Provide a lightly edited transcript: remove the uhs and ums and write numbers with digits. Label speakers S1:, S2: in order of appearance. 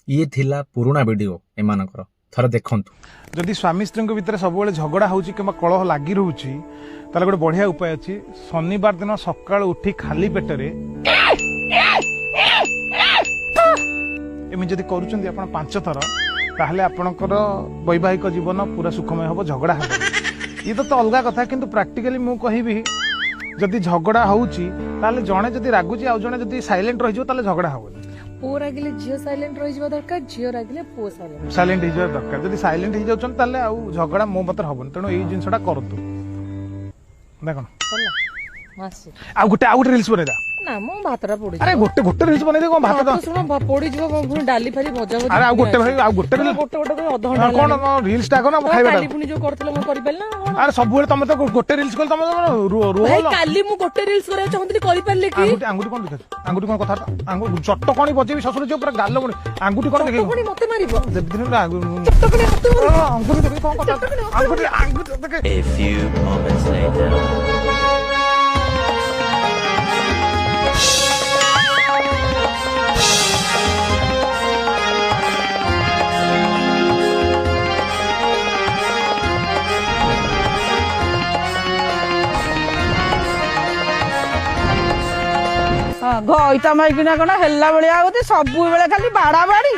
S1: ये थिला पुराना वीडियो एमानकर थरे देखंतु।
S2: जदि स्वामी स्त्री भितर सब झगड़ा हो कलह लगी रोचे ताले गोटे बढ़िया उपाय अच्छी। शनिवार दिन सकाल उठी खाली पेटरे एमि जदि करूचंदी आपण 5 थर ताहले आपणकर वैवाहिक जीवन पूरा सुखमय हम झगड़ा हम ये तो अलग कथा किंतु प्रैक्टिकली मु कहबी जदि झगड़ा होउची ताले जणे जदि रागुची आ जणे जदि साइलेंट रहि जो ताले झगड़ा होबनी।
S3: पो रागिले झियो साइलेंट रहि जबा दरकार झियो रागिले पो
S2: साइलेंट हिजो दरकार। जदि साइलेंट हि जाउछन ताले आ झगड़ा मो मतर होबन तेणु एई जिंसटा करतु देखन आ गोटे रील्स बने दा
S3: ना मो भातरा पड़ी
S2: अरे गोटे रील्स बने दे को भात दा
S3: सुनो पड़ी जबा पुनी डाली फाली भजा भजा
S2: अरे आ गोटे भाई आ गोटे रील
S3: गोटे अध घंटा
S2: कोन रील्स टा कोन खाइबा
S3: काली पुनी जो करथले म करि पाल ना
S2: अरे सब बेले तमे तो गोटे रील्स कोल तमे रोल
S3: भाई काली मु गोटे रील्स करे चाहंतली करि पाले की
S2: अंगुठी कोन देखा अंगुठी कोन कथा अंगु चट्ट कोनी बजेबी ससुर जो पूरा गाल कोनी अंगुठी कोन देखै
S3: कोनी मते मारिबो
S2: दिन
S3: चटकने मते
S2: अंगुठी देखै कोन कथा अंगुठी देखै।
S4: A few moments later.
S5: घईता माइकिना कण हेला बेलिया होती सब बेले खाली बाड़ा बाड़ी